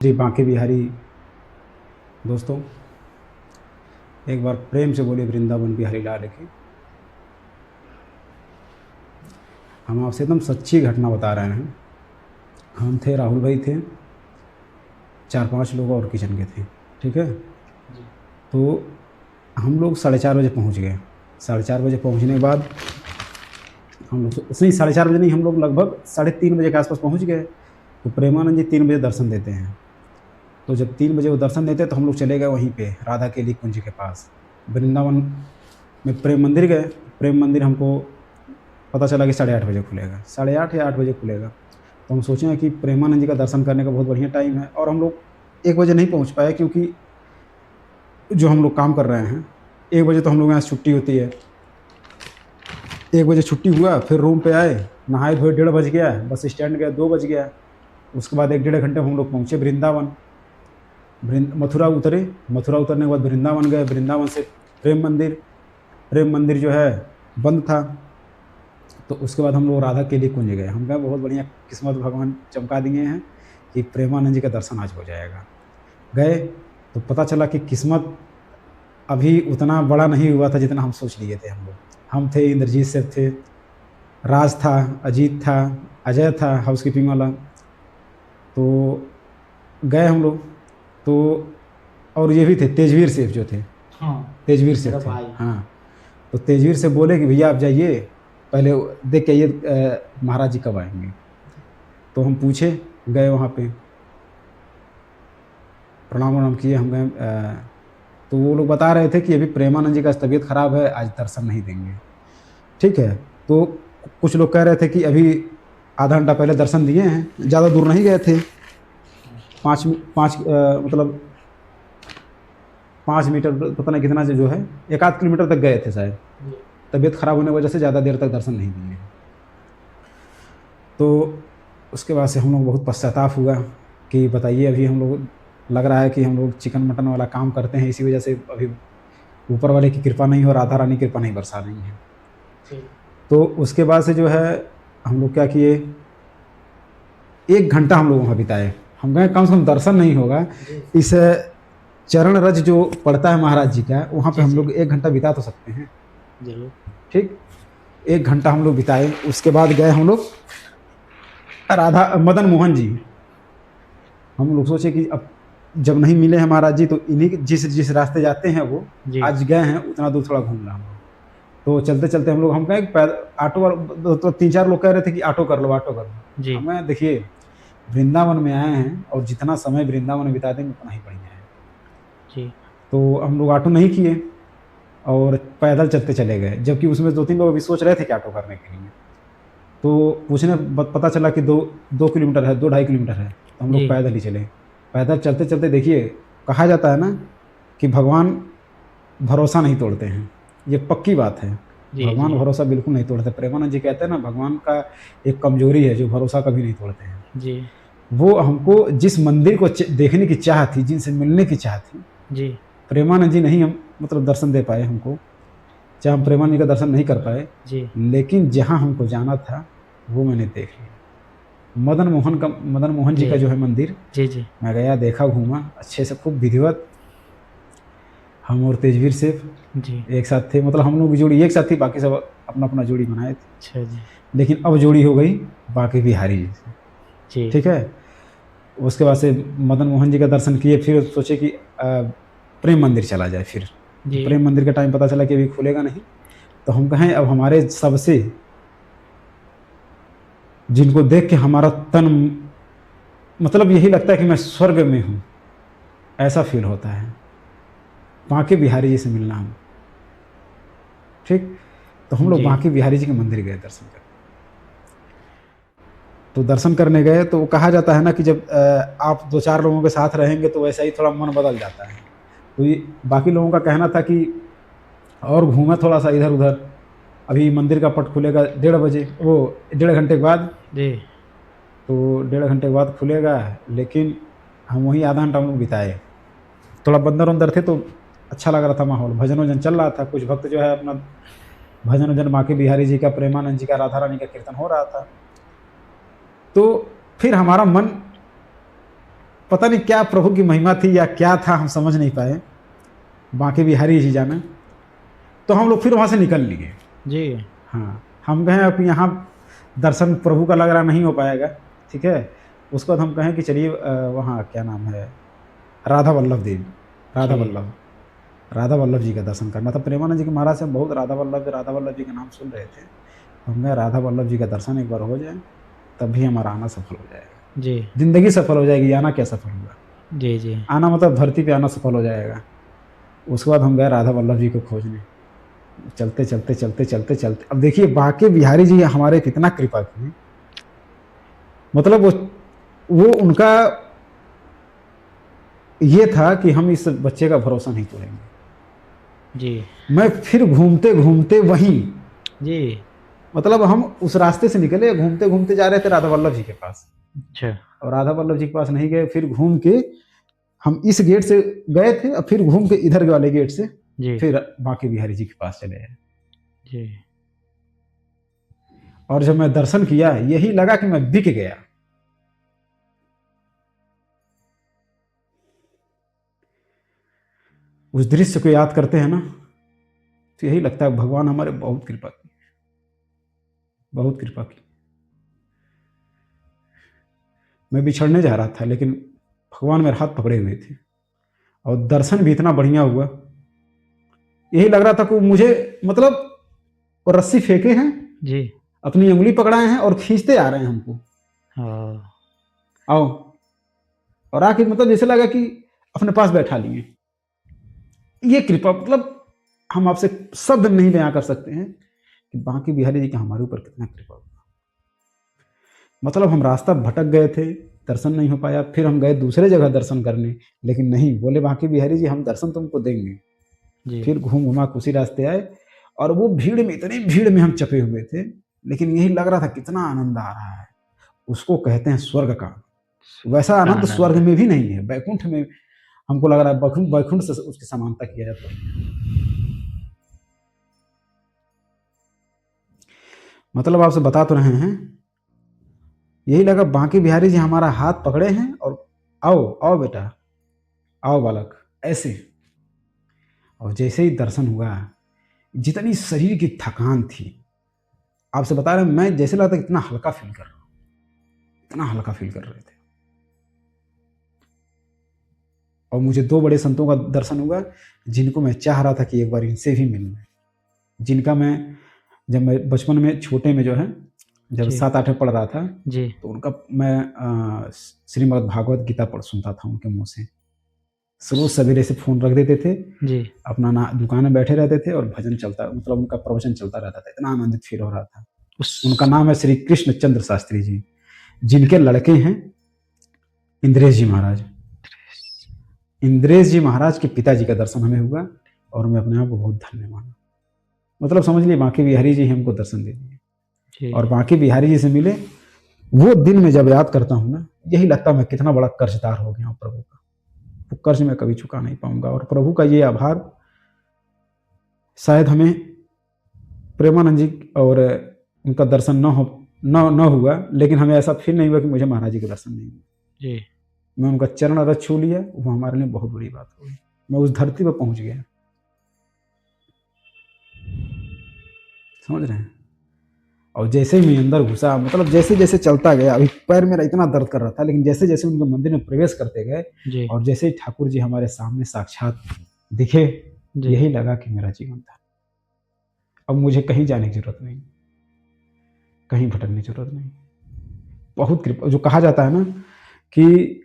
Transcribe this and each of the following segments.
जी बांके बिहारी दोस्तों, एक बार प्रेम से बोले वृंदावन बिहारी लाल की। हम आपसे एकदम सच्ची घटना बता रहे हैं। हम थे, राहुल भाई थे, 4-5 लोग और किचन के थे। ठीक है। जी। तो हम लोग 4:30 बजे पहुंच गए। 4:30 बजे पहुंचने के बाद हम लोग नहीं, 4:30 बजे नहीं, हम लोग लगभग 3:30 बजे के आसपास पहुंच गए। तो प्रेमानंद जी 3 बजे दर्शन देते हैं। तो जब 3 बजे वो दर्शन देते तो हम लोग चले गए वहीं पे राधा केली कुंज के पास वृंदावन में प्रेम मंदिर गए। प्रेम मंदिर हमको पता चला कि 8:30 बजे खुलेगा, 8:30 या 8 बजे खुलेगा। तो हम सोचे कि प्रेमानंद जी का दर्शन करने का बहुत बढ़िया टाइम है, और हम लोग 1 बजे नहीं पहुंच पाए, क्योंकि जो हम लोग काम कर रहे हैं 1 बजे तो हम लोग यहाँ से छुट्टी होती है। 1 बजे छुट्टी हुआ, फिर रूम पे आए, नहाए धोए, 1:30 बज गया, बस स्टैंड गया 2 बज गया। उसके बाद 1-1.5 घंटे हम लोग पहुँचे वृंदावन। मथुरा उतरे, मथुरा उतरने के बाद वृंदावन गए, वृंदावन से प्रेम मंदिर। प्रेम मंदिर जो है बंद था। तो उसके बाद हम लोग राधा केली कुंज गए। हम कहा बहुत बढ़िया किस्मत भगवान चमका दिए हैं कि प्रेमानंद जी का दर्शन आज हो जाएगा। गए तो पता चला कि किस्मत अभी उतना बड़ा नहीं हुआ था जितना हम सोच लिए थे। हम थे, इंद्रजीत सिर्फ थे, राज था, अजीत था, अजय था हाउसकीपिंग वाला। तो गए हम लोग तो, और ये भी थे तेजवीर सेठ जो थे, हाँ, तेजवीर सेठ मेरा थे। भाई। हाँ। तो तेजवीर से बोले कि भैया आप जाइए, पहले देख के आइए महाराज जी कब आएंगे। तो हम पूछे, गए वहाँ पे, प्रणाम वणाम किए, हम गए। तो वो लोग बता रहे थे कि अभी प्रेमानंद जी का तबीयत खराब है, आज दर्शन नहीं देंगे। ठीक है। तो कुछ लोग कह रहे थे कि अभी आधा घंटा पहले दर्शन दिए हैं, ज़्यादा दूर नहीं गए थे, 5 मतलब 5 मीटर पता नहीं कितना से जो है, 1-8 किलोमीटर तक गए थे शायद। जी। तबीयत खराब होने की वजह से ज़्यादा देर तक दर्शन नहीं दिए। तो उसके बाद से हम लोग बहुत पश्चाताप हुआ कि बताइए, अभी हम लोग लग रहा है कि हम लोग चिकन मटन वाला काम करते हैं, इसी वजह से अभी ऊपर वाले की कृपा नहीं हो, राधा रानी की कृपा नहीं बरसा रही है। जी। तो उसके बाद से जो है हम लोग क्या किए, 1 घंटा हम लोग वहाँ बिताए। हम कहें कम से कम दर्शन नहीं होगा, जी। इस चरण रज जो पड़ता है महाराज जी का, वहाँ पे जी। हम जी। लोग 1 घंटा बिता तो सकते हैं। जरूर। ठीक। 1 घंटा हम लोग बिताए। उसके बाद गए हम लोग राधा मदन मोहन जी। हम लोग सोचे कि अब जब नहीं मिले हैं महाराज जी, तो इन्हीं जिस जिस रास्ते जाते हैं वो जी। आज गए हैं, उतना दूर थोड़ा घूम ला हम लोग। तो चलते चलते हम लोग, हम कहें ऑटो वाला, तो 3-4 लोग कह रहे थे कि ऑटो कर लो, ऑटो कर लो। जी। हमें देखिए, वृंदावन में आए हैं और जितना समय वृंदावन में बिता देंगे उतना ही बढ़िया है। जी। तो हम लोग ऑटो नहीं किए और पैदल चलते चले गए, जबकि उसमें 2-3 लोग अभी सोच रहे थे कि ऑटो करने के लिए। तो पूछने पता चला कि 2 किलोमीटर है, 2-2.5 किलोमीटर है। तो हम लोग जी। पैदल ही चले। पैदल चलते चलते देखिए, कहा जाता है ना कि भगवान भरोसा नहीं तोड़ते हैं, ये पक्की बात है। जी। भगवान जी। भरोसा बिल्कुल नहीं तोड़ते। प्रेमानंद जी कहते हैं ना, भगवान का एक कमजोरी है जो भरोसा कभी नहीं तोड़ते हैं। जी। वो हमको जिस मंदिर को देखने की चाह थी, जिनसे मिलने की चाह थी, जी। प्रेमानंद जी नहीं हम मतलब दर्शन दे पाए हमको, चाहे हम प्रेमानंद जी का दर्शन नहीं कर पाए, जी। लेकिन जहाँ हमको जाना था वो मैंने देख लिया। मदन मोहन जी का जो है मंदिर, जी। जी। मैं गया, देखा, घूमा अच्छे से, खूब विधिवत। हम और तेजवीर सिर्फ जी। एक साथ थे, मतलब हम लोग की जोड़ी एक साथ थी, बाकी सब अपना अपना जोड़ी बनाए थे। अच्छा जी। लेकिन अब जोड़ी हो गई बांके बिहारी जी से। जी। ठीक है। उसके बाद से मदन मोहन जी का दर्शन किए, फिर सोचे कि प्रेम मंदिर चला जाए। फिर जी। प्रेम मंदिर का टाइम पता चला कि अभी खुलेगा नहीं। तो हम कहें अब हमारे सबसे, जिनको देख के हमारा तन मतलब यही लगता है कि मैं स्वर्ग में हूँ, ऐसा फील होता है, बांके बिहारी जी से मिलना हम। ठीक। तो हम लोग जी। बांके बिहारी जी के मंदिर गए दर्शन करने। तो दर्शन करने गए तो कहा जाता है ना कि जब आप 2-4 लोगों के साथ रहेंगे तो वैसा ही थोड़ा मन बदल जाता है। तो ये बाकी लोगों का कहना था कि और घूमें थोड़ा सा इधर उधर, अभी मंदिर का पट खुलेगा 1:30 बजे, वो 1.5 घंटे के बाद। जी। तो 1.5 घंटे के बाद खुलेगा, लेकिन हम वहीं आधा घंटा हम लोग बिताए। थोड़ा बंदर वंदर थे तो अच्छा लग रहा था माहौल, भजन वजन चल रहा था, कुछ भक्त जो है अपना भजन वजन, बांके बिहारी जी का, प्रेमानंद जी का, राधा रानी का कीर्तन हो रहा था। तो फिर हमारा मन पता नहीं क्या प्रभु की महिमा थी या क्या था, हम समझ नहीं पाए। बांके बिहारी जी जाना, तो हम लोग फिर वहाँ से निकल लिए। जी। हाँ, हम कहें अब यहाँ दर्शन प्रभु का लग रहा नहीं हो पाएगा, ठीक है। उसके बाद हम कहें कि चलिए वहाँ क्या नाम है, राधा वल्लभ देवी, राधा जी। वल्लभ, राधा वल्लभ जी का दर्शन करना था। प्रेमानंद जी के महाराज से हम बहुत राधा वल्लभ जी का नाम सुन रहे थे। हमें राधा वल्लभ जी का दर्शन एक बार हो जाए, तब भी हमारा आना सफल हो जाएगा। जी। जिंदगी सफल हो जाएगी, आना क्या सफल होगा। जी। जी। आना मतलब धरती पे आना सफल हो जाएगा। उसके बाद हम गए राधा वल्लभ जी को खोजने, चलते चलते चलते चलते चलते, अब देखिए बांके बिहारी जी हमारे कितना कृपा किए। मतलब वो उनका ये था कि हम इस बच्चे का भरोसा नहीं तोड़ेंगे। जी। मैं फिर घूमते घूमते वहीं, जी। मतलब हम उस रास्ते से निकले, घूमते घूमते जा रहे थे राधा वल्लभ जी के पास, अच्छा। और राधा वल्लभ जी के पास नहीं गए, फिर घूम के हम इस गेट से गए थे, और फिर घूम के इधर वाले गेट से जी। फिर बांके बिहारी जी के पास चले गए। जी। और जब मैं दर्शन किया, यही लगा कि मैं बिक गया। उस दृश्य को याद करते हैं ना, तो यही लगता है भगवान हमारे बहुत कृपा की, बहुत कृपा की। मैं बिछड़ने जा रहा था, लेकिन भगवान मेरे हाथ पकड़े हुए थे, और दर्शन भी इतना बढ़िया हुआ। यही लग रहा था कि मुझे, मतलब वो रस्सी फेंके हैं, जी। अपनी उंगली पकड़ाए हैं और खींचते आ रहे हैं हमको, हाँ। आओ। और आके मतलब जैसे लगा कि अपने पास बैठा लिए। ये कृपा, मतलब हम आपसे शब्द नहीं बयां कर सकते हैं कि बांके बिहारी जी का हमारे ऊपर कितना कृपा हुआ। मतलब हम रास्ता भटक गए थे, दर्शन नहीं हो पाया, फिर हम गए दूसरे जगह दर्शन करने, लेकिन नहीं, बोले बांके बिहारी जी हम दर्शन तुमको देंगे। जी। फिर घूम घुमा के उसी रास्ते आए, और वो भीड़ में, इतनी भीड़ में हम चपे हुए थे, लेकिन यही लग रहा था कितना आनंद आ रहा है। उसको कहते हैं स्वर्ग का। वैसा आनंद स्वर्ग में भी नहीं है, बैकुंठ में हमको लग रहा है बैकुंठ से उसकी समानता किया जाता है। मतलब आपसे बता तो रहे हैं, यही लगा बांके बिहारी जी हमारा हाथ पकड़े हैं, और आओ आओ बेटा, आओ बालक, ऐसे। और जैसे ही दर्शन हुआ, जितनी शरीर की थकान थी, आपसे बता रहे हैं, मैं जैसे लगता इतना हल्का फील कर रहा हूँ, इतना हल्का फील कर रहे थे। और मुझे दो बड़े संतों का दर्शन हुआ, जिनको मैं चाह रहा था कि एक बार इनसे भी मिलूं, जिनका मैं, जब मैं बचपन में छोटे में जो है, जब जी। 7-8 में पढ़ रहा था, जी। तो उनका मैं श्रीमद् भागवत गीता पढ़ सुनता था उनके मुंह से। रोज सवेरे से फोन रख देते थे, जी। अपना ना दुकान में बैठे रहते थे, और भजन चलता, मतलब उनका प्रवचन चलता रहता था। इतना आनंदित फील हो रहा था। उनका नाम है श्री कृष्ण चंद्र शास्त्री जी, जिनके लड़के हैं इंद्रेश जी महाराज। इंद्रेश जी महाराज के पिताजी का दर्शन हमें हुआ, और मैं अपने आप को बहुत धन्य माना। मतलब समझ लिए बांके बिहारी जी हमको दर्शन दे दिए, जी। और बांके बिहारी जी से मिले। वो दिन में जब याद करता हूँ ना, यही लगता है मैं कितना बड़ा कर्जदार हो गया हूँ प्रभु का। वो कर्ज मैं कभी चुका नहीं पाऊंगा, और प्रभु का ये आभार शायद हमें प्रेमानंद जी और उनका दर्शन न हुआ, लेकिन हमें ऐसा फील नहीं हुआ कि मुझे महाराज जी का दर्शन नहीं हुआ। जी। मैं उनका चरण रज छू लिया, वो हमारे लिए बहुत बड़ी बात हो गई। मैं उस धरती पर पहुंच गया, समझ रहे हैं। और जैसे ही मैं अंदर घुसा, मतलब जैसे जैसे चलता गया, अभी पैर मेरा इतना दर्द कर रहा था, लेकिन जैसे जैसे उनके मंदिर में प्रवेश करते गए, जी। और जैसे ही ठाकुर जी हमारे सामने साक्षात दिखे, जी। यही लगा कि मेरा जीवन था। अब मुझे कहीं जाने की जरूरत नहीं, कहीं भटकने की जरूरत नहीं। बहुत कृपा, जो कहा जाता है ना कि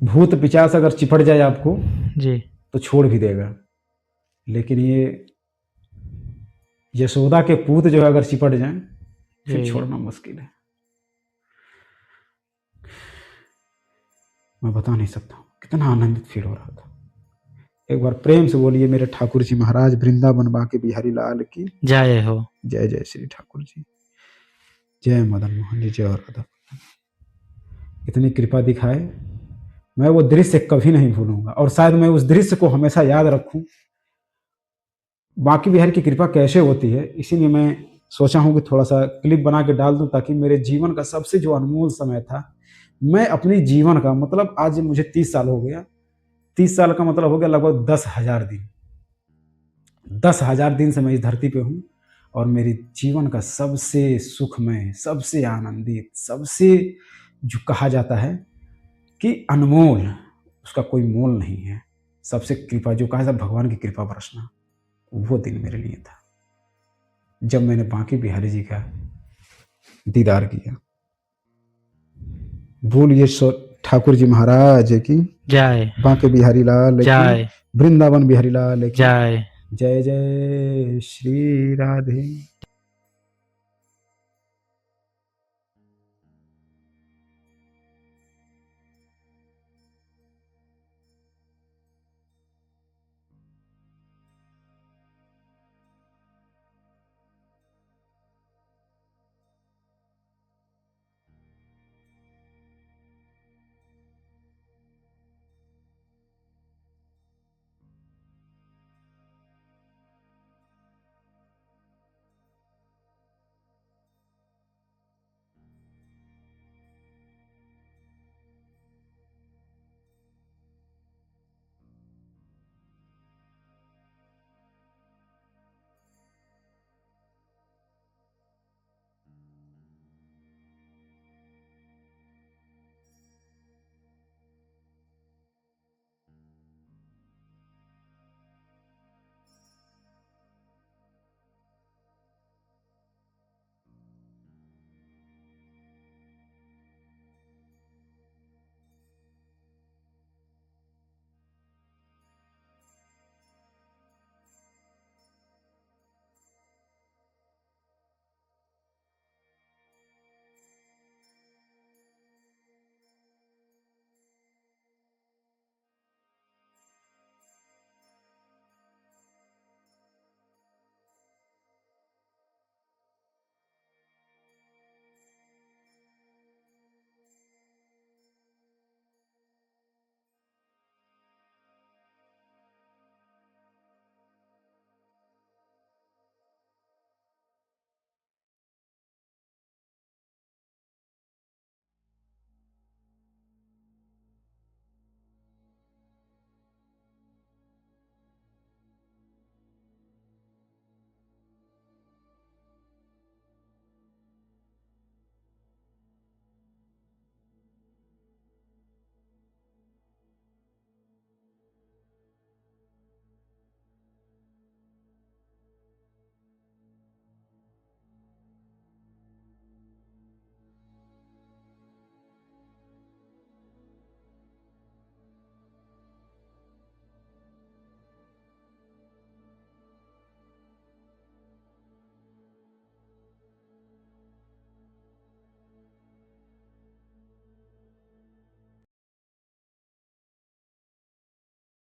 भूत पिशाच अगर चिपट जाए आपको, जी। तो छोड़ भी देगा, लेकिन ये यशोदा के पूत जो है अगर चिपट जाए, फिर जी। छोड़ना मुश्किल है। मैं बता नहीं सकता हूँ कितना आनंदित फील हो रहा था। एक बार प्रेम से बोलिए, मेरे ठाकुर जी महाराज वृंदावन बांके बिहारी लाल की जय हो। जय। जय श्री ठाकुर जी, जय मदन मोहन जी, जय। और राधा, इतनी कृपा दिखाए, मैं वो दृश्य कभी नहीं भूलूंगा, और शायद मैं उस दृश्य को हमेशा याद रखूं। बांके बिहारी की कृपा कैसे होती है, इसीलिए मैं सोचा हूं कि थोड़ा सा क्लिप बना के डाल दूं, ताकि मेरे जीवन का सबसे जो अनमोल समय था, मैं अपने जीवन का मतलब आज मुझे 30 साल हो गया, 30 साल का मतलब हो गया लगभग 10,000 दिन। 10,000 दिन से मैं इस धरती पे हूँ और मेरे जीवन का सबसे सुखमय, सबसे आनंदित, सबसे जो कहा जाता है कि अनमोल, उसका कोई मोल नहीं है। सबसे कृपा जो कहा जाता है भगवान की कृपा बरसना, वो दिन मेरे लिए था, जब मैंने बांके बिहारी जी का दीदार किया। बोलिए सो ठाकुर जी महाराज की, जय बांके बिहारी लाल की, जय वृंदावन बिहारी लाल की, जय। जय जय श्री राधे।